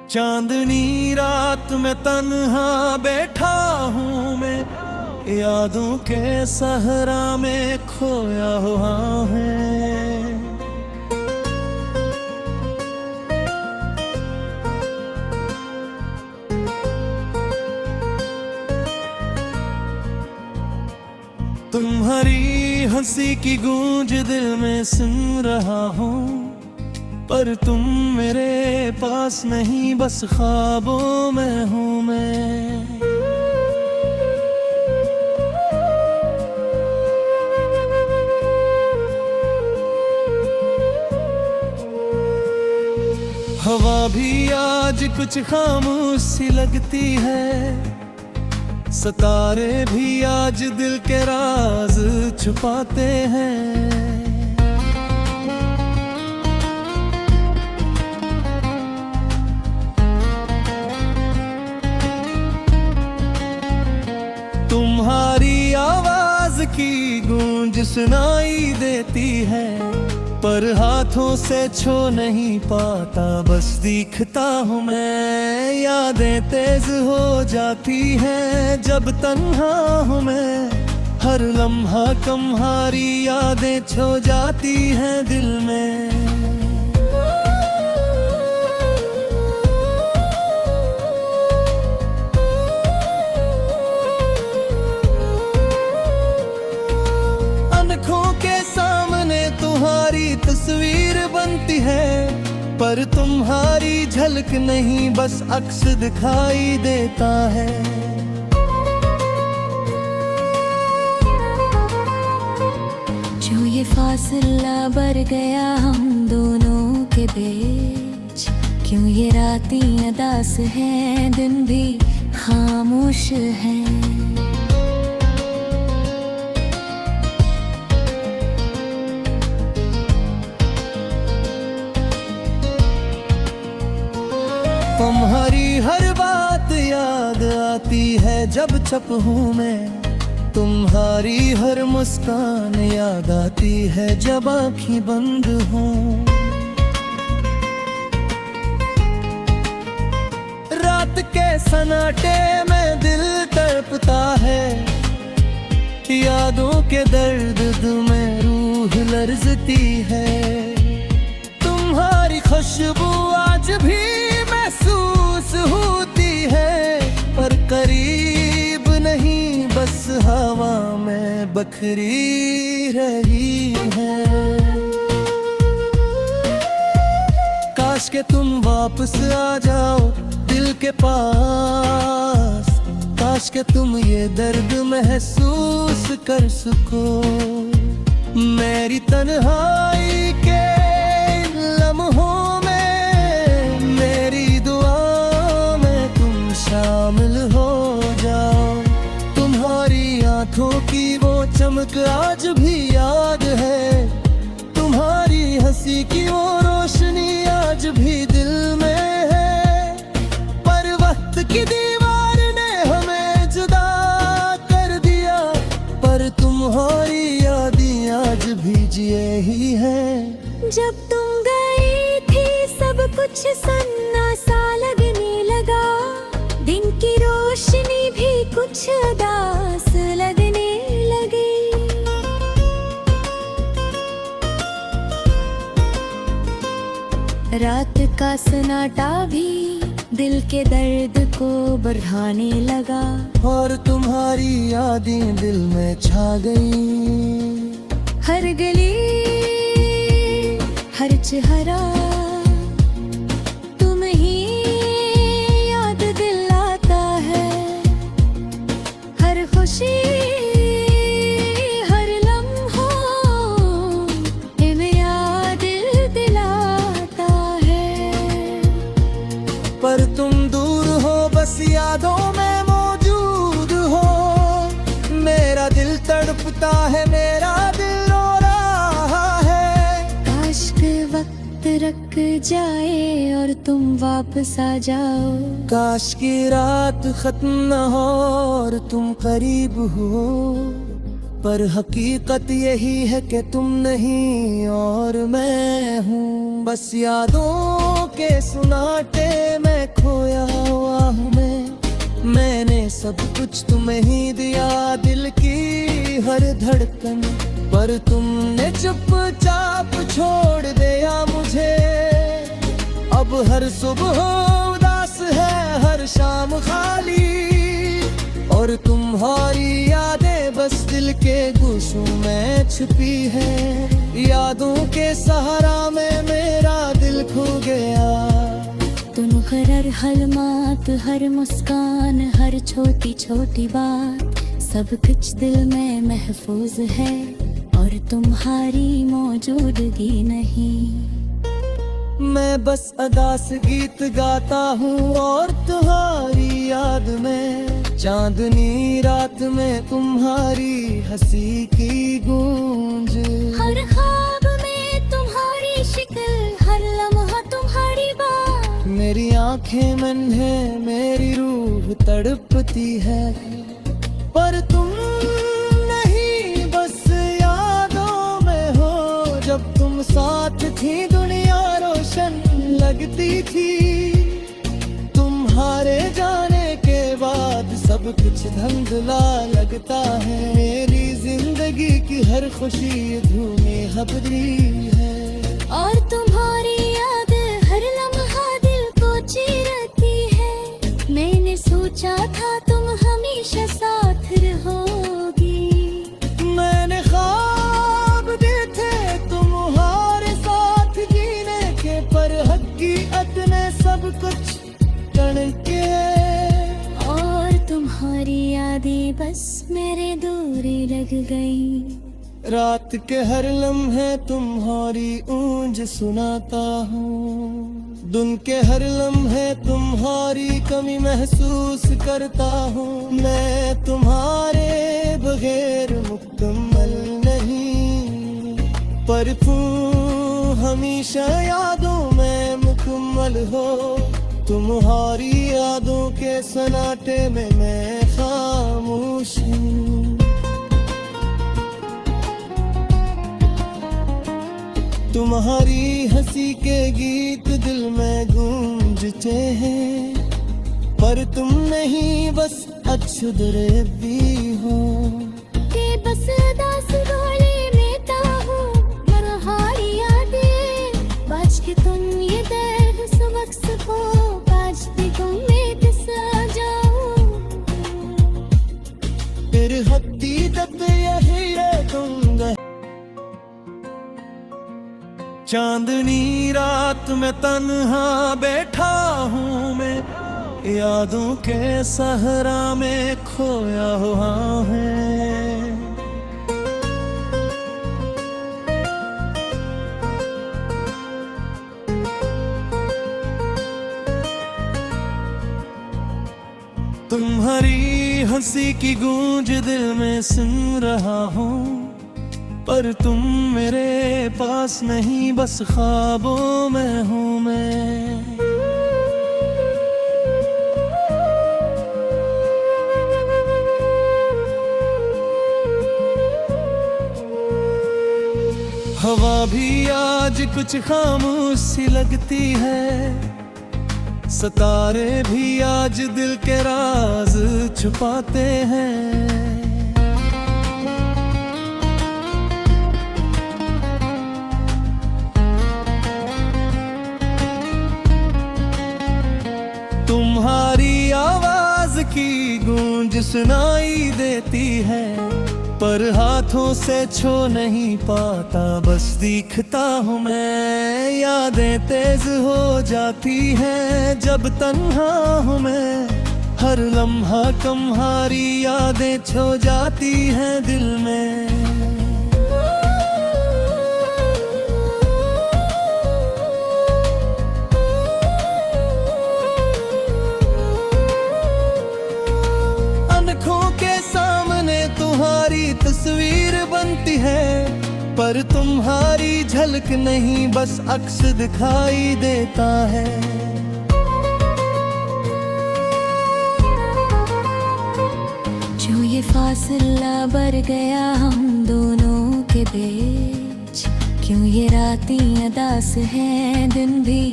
चांदनी रात में तन्हा बैठा हूँ मैं, यादों के सहरा में खोया हुआ है। तुम्हारी हंसी की गूंज दिल में सुन रहा हूँ, पर तुम मेरे पास नहीं, बस ख्वाबों में हूँ मैं। हवा भी आज कुछ खामोश सी लगती है, सितारे भी आज दिल के राज छुपाते हैं। तुम्हारी आवाज की गूंज सुनाई देती है, पर हाथों से छू नहीं पाता, बस दिखता हूँ मैं। यादें तेज हो जाती हैं जब तन्हा हूँ मैं, हर लम्हा तुम्हारी यादें छो जाती हैं दिल में। तुम्हारी तस्वीर बनती है, पर तुम्हारी झलक नहीं, बस अक्स दिखाई देता है। जो ये फासला बढ़ गया हम दोनों के बीच, क्यों ये रातें उदास हैं, दिन भी खामोश हैं। तुम्हारी हर बात याद आती है जब चुप हूँ मैं, तुम्हारी हर मुस्कान याद आती है जब आँखें बंद हों। रात के सन्नाटे में दिल तड़पता है, यादों के दर्द में रूह लरजती है। तुम्हारी खुशबू आज भी महसूस होती है, पर करीब नहीं, बस हवा में बखरी रही है। काश के तुम वापस आ जाओ दिल के पास, काश के तुम ये दर्द महसूस कर सको। मेरी तन्हाई के लम्हों में, मेरी दुआ में तुम शामिल हो जाओ। तुम्हारी आंखों की वो चमक आज भी याद है, तुम्हारी हंसी की वो रोशनी आज भी दिल में है। पर वक्त की दीवार ने हमें जुदा कर दिया, पर तुम्हारी यादें आज भी जिए ही हैं। जब तुम गई थी सब कुछ सन्ना सा लगने लगा, दिन की रोशनी भी कुछ उदास लगने लगी। रात का सन्नाटा भी दिल के दर्द को बढ़ाने लगा, और तुम्हारी यादें दिल में छा गई। हर गली हर चेहरा तुम ही याद दिलाता है, हर खुशी हर लम्हों में याद दिलाता है। पर तुम दूर हो, बस यादों में मौजूद हो। मेरा दिल तड़पता है, मेरा दिल रो रहा है। काश के वक्त रख जाए और तुम वापस आ जाओ, काश की रात खत्म न हो और तुम करीब हो। पर हकीकत यही है कि तुम नहीं और मैं हूँ, बस यादों के सुनाटे में खोया हुआ हूँ मैंने सब कुछ तुम्हें ही दिया, दिल की हर धड़कन, पर तुमने चुपचाप छोड़ दिया मुझे। अब हर सुबह उदास है, हर शाम खाली, और तुम्हारी यादें बस दिल के गोशों में छुपी है। यादों के सहारा में मेरा दिल खो गया। तुम मुकर्रर हलमात, हर मुस्कान, हर छोटी छोटी बात, सब कुछ दिल में महफूज है, और तुम्हारी मौजूदगी नहीं। मैं बस अदास गीत गाता हूँ और तुम्हारी याद में, चांदनी रात में तुम्हारी हंसी की गूंज। हर ख्वाब में तुम्हारी शिकल, हर लम्हा तुम्हारी बात। मेरी आंखें मन है, मेरी रूह तड़पती है, पर तुम नहीं, बस यादों में हो। जब तुम साथ थी दुनिया रोशन लगती थी, तुम्हारे जाने के बाद सब कुछ धुंधला लगता है। मेरी जिंदगी की हर खुशी धूमी हबरी है, और तुम्हारी याद हर लम्हा दिल को चीरती है। मैंने सोचा था तुम हमेशा साथ रहोगी, मैंने ख्वाब देखे तुम्हारे साथ जीने के, पर हकीकत ने सब कुछ के। और तुम्हारी यादें बस मेरे दूरी लग गई। रात के हर लम्हे तुम्हारी ऊंज सुनाता हूँ, दिन के हर लम्हे तुम्हारी कमी महसूस करता हूँ। मैं तुम्हारे बगैर मुकम्मल नहीं, पर तुम हमेशा यादों में मुकम्मल हो। तुम्हारी यादों के सन्नाटे में मैं खामोश हूँ। तुम्हारी हंसी के गीत दिल में गूंजते हैं, पर तुम नहीं, बस अछुदरे भी हो। के बस दास गोले में ताहू मरहारी यादें, बाज के तुम ये दर्द सबक सको, बाज के तुम में दिसा जाओ। तेरे हकीकत यही है तुम। चांदनी रात में तन्हा बैठा हूँ मैं, यादों के सहरा में खोया हुआ है। तुम्हारी हंसी की गूंज दिल में सुन रहा हूँ, पर तुम मेरे पास नहीं, बस ख्वाबों में हूँ मैं। हवा भी आज कुछ खामोश सी लगती है, सितारे भी आज दिल के राज छुपाते हैं। तुम्हारी आवाज की गूंज सुनाई देती है, पर हाथों से छू नहीं पाता, बस दिखता हूँ मैं। यादें तेज हो जाती हैं जब तन्हा हूँ मैं, हर लम्हा तुम्हारी यादें छो जाती हैं दिल में। तुम्हारी तस्वीर बनती है, पर तुम्हारी झलक नहीं, बस अक्स दिखाई देता है। जो ये फासला बढ़ गया हम दोनों के बीच, क्यों ये रातें अदास हैं, दिन भी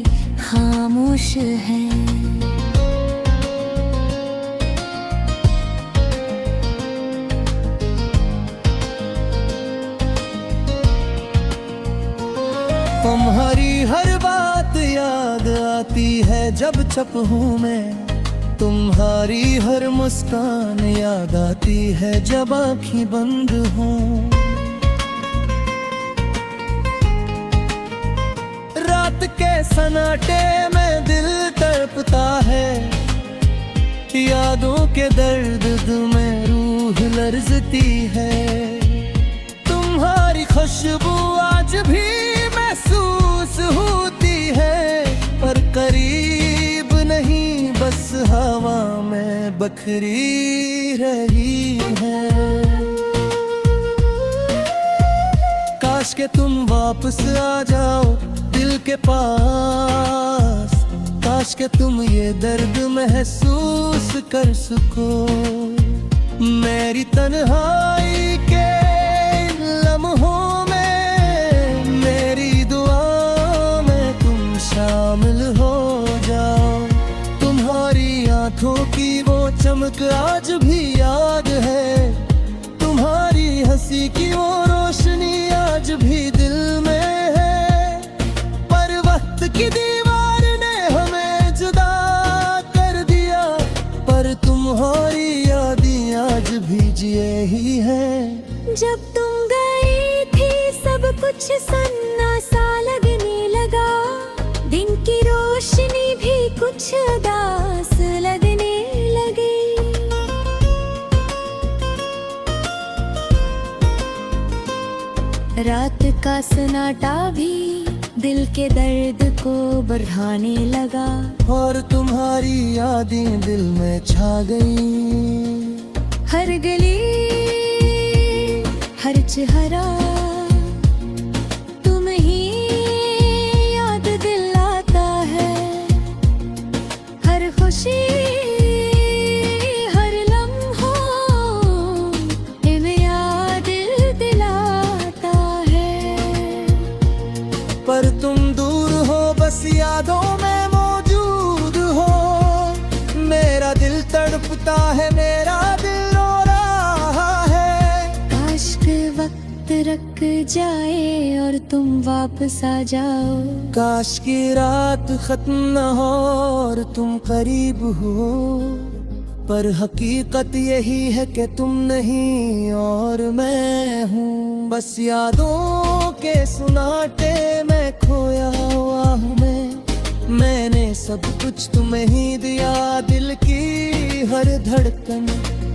खामोश है। तुम्हारी हर बात याद आती है जब चुप हूँ मैं, तुम्हारी हर मुस्कान याद आती है जब आँखें बंद हों। रात के सन्नाटे में दिल तड़पता है, यादों के दर्द में रूह लरजती है। तुम्हारी खुशबू आज भी महसूस होती है, पर करीब नहीं, बस हवा में बखरी रही है। काश के तुम वापस आ जाओ दिल के पास, काश के तुम ये दर्द महसूस कर सको। मेरी तन्हाई के इन लम्हों में, मेरी दुआ में तुम शामिल हो जाओ। तुम्हारी आंखों की वो चमक आज भी याद है, तुम्हारी हंसी की वो रोशनी आज भी दिल में है। पर वक्त की दीवार ने हमें जुदा कर दिया, पर तुम्हारी यादें आज भी जिए ही हैं। जब तुम गई थी सब कुछ सन्ना सा लगने लगा, दिन की रोशनी भी कुछ उदास लगने लगी। रात का सन्नाटा भी दिल के दर्द को बढ़ाने लगा, और तुम्हारी यादें दिल में छा गई। हर गली हर चेहरा तुम ही याद दिलाता है। हर खुशी हर लम्हों इन्हें याद दिलाता है। पर तुम दूर हो बस यादों में मौजूद हो, मेरा दिल तड़पता है, मेरा दिल रो रहा है। काश के वक्त रुक जाए और तुम वापस आ जाओ, काश की रात खत्म न हो और तुम करीब हो। पर हकीकत यही है कि तुम नहीं और मैं हूँ, बस यादों के सुनाटे में खोया हुआ हूँ मैं। मैंने सब कुछ तुम्हें ही दिया, दिल की हर धड़कन,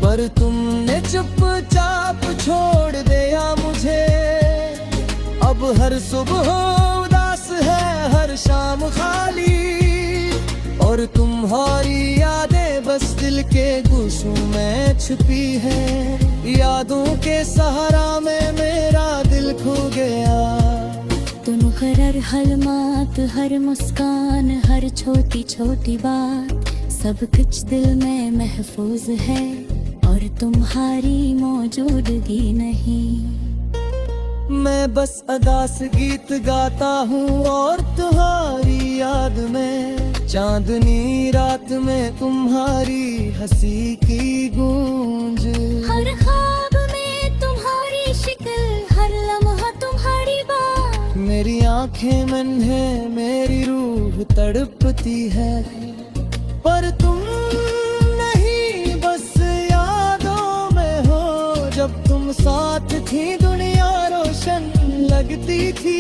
पर तुमने चुपचाप छोड़ दिया मुझे। अब हर सुबह उदास है, हर शाम खाली, और तुम्हारी यादें बस दिल के गोशों में छुपी है। यादों के सहारा में मेरा दिल खो गया। तुम हर हलमात हर मुस्कान हर छोटी छोटी बात, सब कुछ दिल में महफूज है, और तुम्हारी मौजूदगी नहीं। मैं बस अदास गीत गाता हूँ और तुम्हारी याद में, चांदनी रात में तुम्हारी हंसी की गूंज। हर ख्वाब में तुम्हारी शिकल, हर लम्हा तुम्हारी बात। मेरी आंखें मन है, मेरी रूह तड़पती है, पर तुम नहीं, बस यादों में हो। जब तुम साथ थी दुनिया रोशन लगती थी,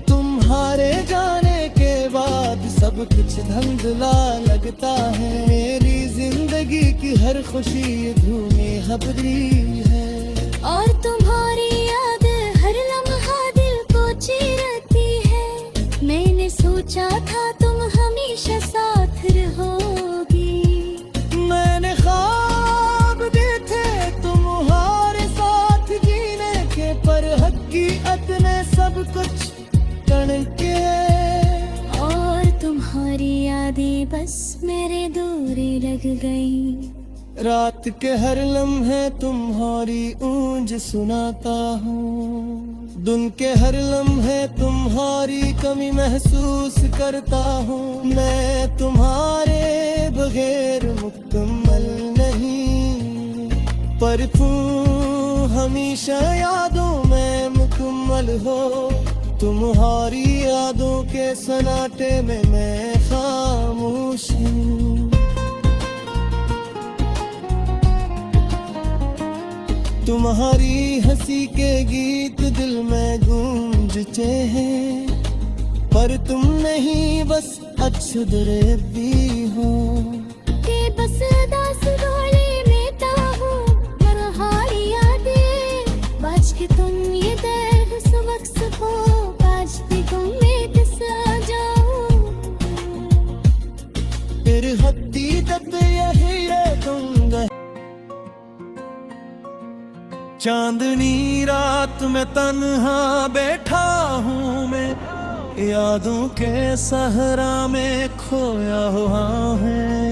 तुम्हारे जाने के बाद सब कुछ धुंधला लगता है। मेरी जिंदगी की हर खुशी धूनी हबरी है, और तुम्हारी याद हर लम्हा दिल को चीरती है। मैंने सोचा था तुम हमेशा साथ रहोगी, मैंने ख्वाब देखे तुम्हारे साथ जीने के, पर हकीकत ने सब कुछ तड़के। और तुम्हारी यादें बस मेरे दूरी लग गई। रात के हर लम्हे तुम्हारी गूंज सुनाता हूँ। दिन के हर लम्हे तुम्हारी कमी महसूस करता हूँ। मैं तुम्हारे बगैर मुकम्मल नहीं, पर तुम हमेशा यादों में मुकम्मल हो। तुम्हारी यादों के सन्नाटे में मैं खामोश हूँ। तुम्हारी हंसी के गीत दिल में गूंजते हैं, पर तुम नहीं बस अक्षुद्र भी हो। के बस दास डोले में ताहू मरहारी यादें, बाज के तुम ये दर्द सबक सको, बाज भी तुम में दिसा जाओ। फिर हत्ती तक यही है तुम गए। चांदनी रात में तन्हा बैठा हूँ मैं, यादों के सहरा में खोया हुआ है।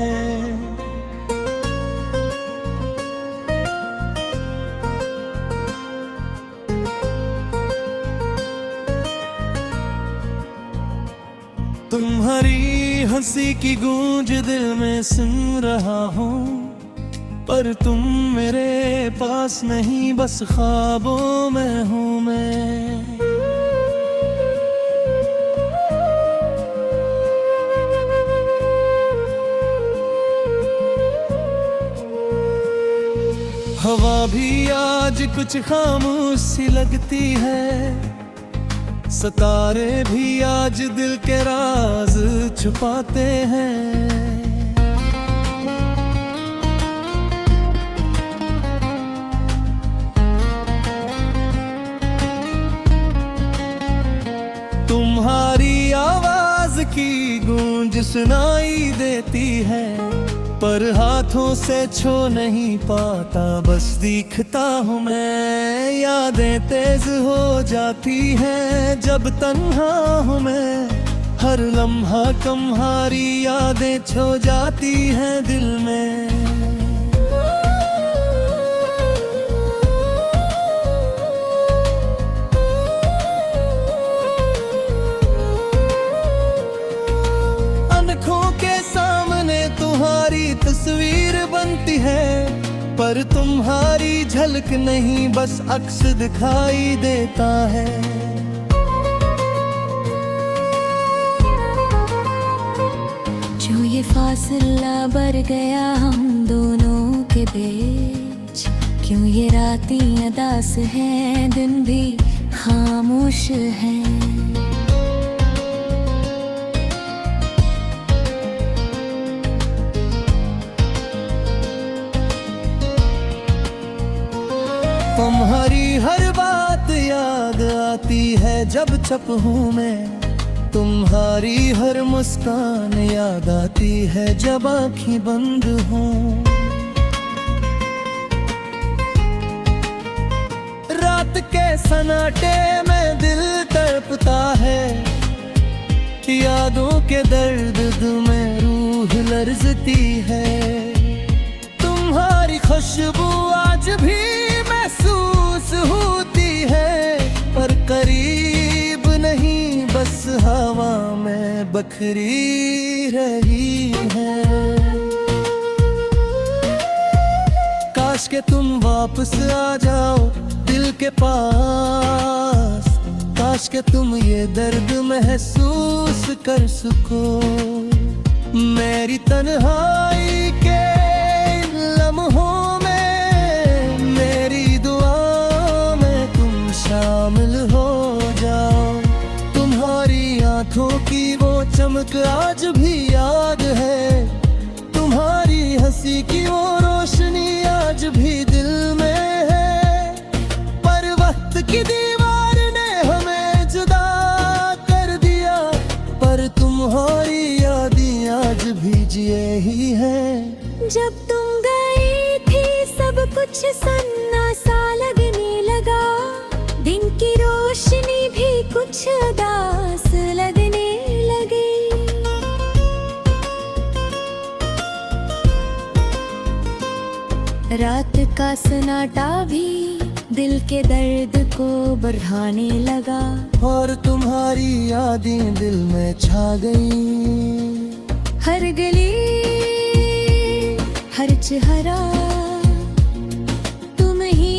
तुम्हारी हंसी की गूंज दिल में सुन रहा हूँ, पर तुम मेरे पास नहीं बस ख्वाबों में हूँ मैं। हवा भी आज कुछ खामोश सी लगती है, सितारे भी आज दिल के राज छुपाते हैं। तुम्हारी आवाज की गूंज सुनाई देती है, पर हाथों से छू नहीं पाता, बस दिखता हूँ मैं। यादें तेज हो जाती हैं जब तन्हा हूँ मैं, हर लम्हा तुम्हारी यादें छो जाती हैं दिल में। तुम्हारी तस्वीर बनती है, पर तुम्हारी झलक नहीं बस अक्स दिखाई देता है। जो ये फासला बढ़ गया हम दोनों के बीच, क्यों ये रातें उदास हैं, दिन भी खामोश हैं। तुम्हारी हर बात याद आती है जब चुप हूँ मैं, तुम्हारी हर मुस्कान याद आती है जब आँखें बंद हों। रात के सन्नाटे में दिल तड़पता है, यादों के दर्द में रूह लरजती है। तुम्हारी खुशबू आज भी महसूस होती है, पर करीब नहीं बस हवा में बखरी रही है। काश के तुम वापस आ जाओ दिल के पास, काश के तुम ये दर्द महसूस कर सको। मेरी तन्हाई के इन लम्हों में, मेरी दुआ में तुम शामिल हो जाओ। तुम्हारी आंखों की वो चमक आज भी याद है, तुम्हारी हंसी की वो रोशनी आज भी दिल में है। पर वक्त की दीवार ने हमें जुदा कर दिया, पर तुम्हारी यादें आज भी जिए ही हैं। जब तुम गई थी सब कुछ सन्ना सा लगने लगा, दिन की रोशनी भी कुछ उदास लगने लगी। रात का सन्नाटा भी दिल के दर्द को बढ़ाने लगा। और तुम्हारी यादें दिल में छा गई। हर गली हर चेहरा तुम ही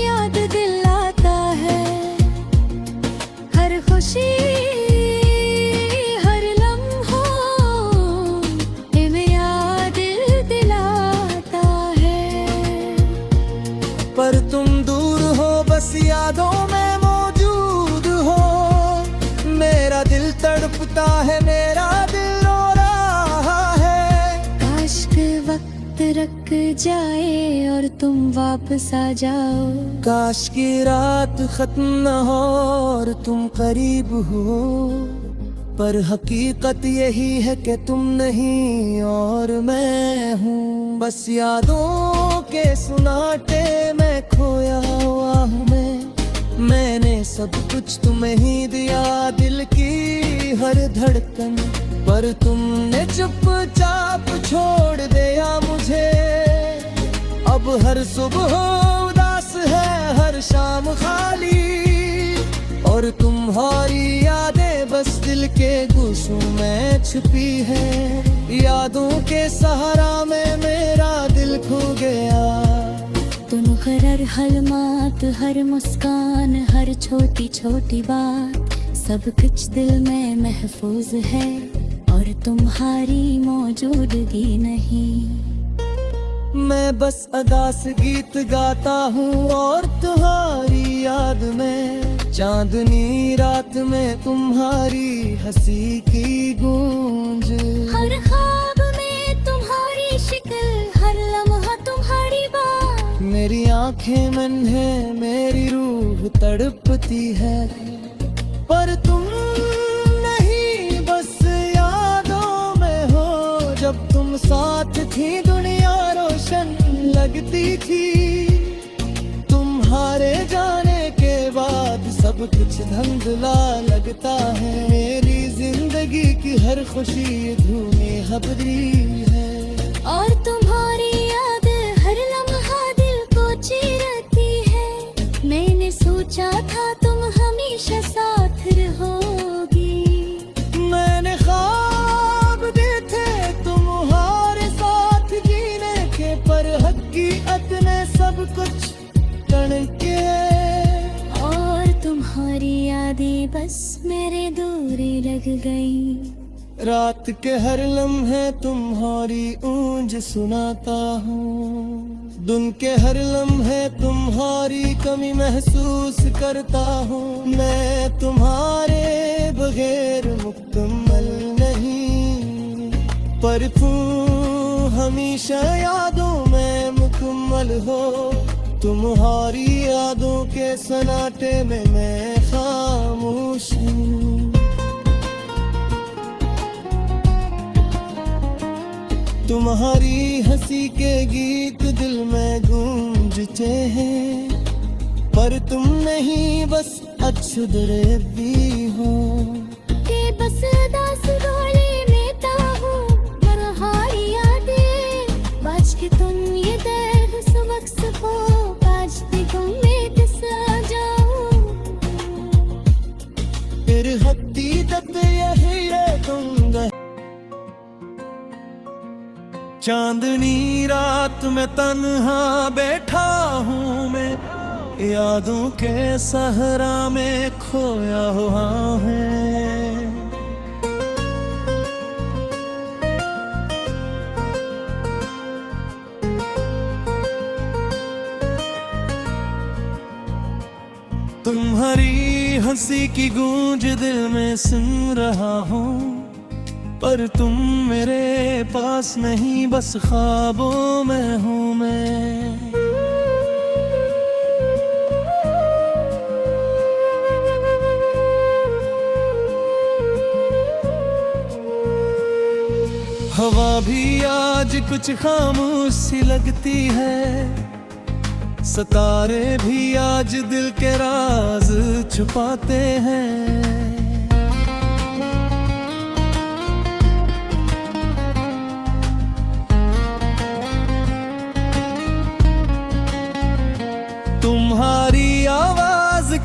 याद दिलाता है। हर खुशी हर लम्हा याद दिलाता है। पर तुम दूर हो बस यादों में मौजूद हो। मेरा दिल तड़पता है, मेरा दिल रो रहा है। काश के वक्त रुक जाए और तुम वापस आ जाओ। काश की रात खत्म न हो और तुम करीब हो। पर हकीकत यही है कि तुम नहीं और मैं हूँ। बस यादों के सुनाटे में खोया हुआ हूँ मैंने सब कुछ तुम्हें ही दिया, दिल की हर धड़कन। पर तुमने चुपचाप छोड़ दिया मुझे। अब हर सुबह उदास है, हर शाम खाली। और तुम्हारी यादें बस दिल के गोशों में छुपी है। यादों के सहारा में मेरा दिल खो गया। तुम हर हलमात हर मुस्कान हर छोटी छोटी बात सब कुछ दिल में महफूज है। और तुम्हारी मौजूदगी नहीं। मैं बस अदास गीत गाता हूँ और तुम्हारी याद में। चांदनी रात में तुम्हारी हंसी की गूंज। हर ख्वाब में तुम्हारी शिकल हर लम्हा तुम्हारी बात। मेरी आंखें मन है, मेरी रूह तड़पती है। पर तुम नहीं बस यादों में हो। जब तुम साथ थी दुनिया रोशन लगती थी। तुम्हारे जाने के बाद सब कुछ धुंधला लगता है। मेरी जिंदगी की हर खुशी धूमें हबरी है। और तुम्हारी याद हर लम्हा दिल को चीरती है। मैंने सोचा था तुम हमेशा साथ रहोगी। मैंने ख्वाब देखे तुम्हारे साथ जीने के। पर हकीकत ने सब कुछ तड़के। और तुम्हारी यादें बस मेरे दूरी लग गई। रात के हर लम्हे तुम्हारी ऊंज सुनाता हूँ। दिन के हर लम्हे तुम्हारी कमी महसूस करता हूँ। मैं तुम्हारे बगैर मुकम्मल नहीं। पर तुम हमेशा यादों में मुकम्मल हो। तुम्हारी यादों के सन्नाटे में मैं खामोश हूँ। तुम्हारी हंसी के गीत दिल में गूंजते हैं। पर तुम नहीं बस अछुदरे भी हो। के बस दास डोली में ताहू तुम्हारी यादें। बाज के तुम ये दर्द सबक सको। बाज के तुम में दिसा जाओ। फिर हकीकत यही है तुम गए। चांदनी रात में तन्हा बैठा हूँ मैं। यादों के सहरा में खोया हुआ है। तुम्हारी हंसी की गूंज दिल में सुन रहा हूँ। पर तुम मेरे पास नहीं बस ख्वाबों में हूँ मैं। हवा भी आज कुछ खामोश सी लगती है। सितारे भी आज दिल के राज छुपाते हैं।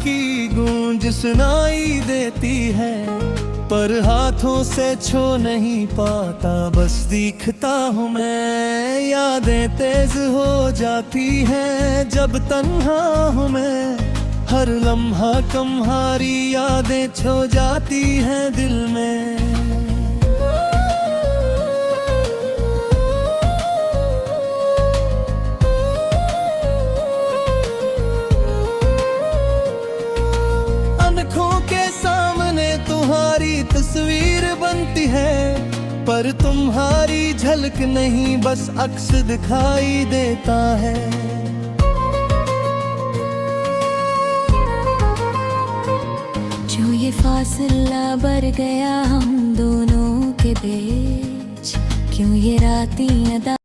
की गूंज सुनाई देती है, पर हाथों से छू नहीं पाता, बस दिखता हूँ मैं। यादें तेज हो जाती हैं जब तन्हा हूँ मैं, हर लम्हा तुम्हारी यादें छो जाती हैं दिल में। आँखों के सामने तुम्हारी तस्वीर बनती है, पर तुम्हारी झलक नहीं बस अक्स दिखाई देता है। जो ये फासला बढ़ गया हम दोनों के बीच, क्यों ये रातें अदा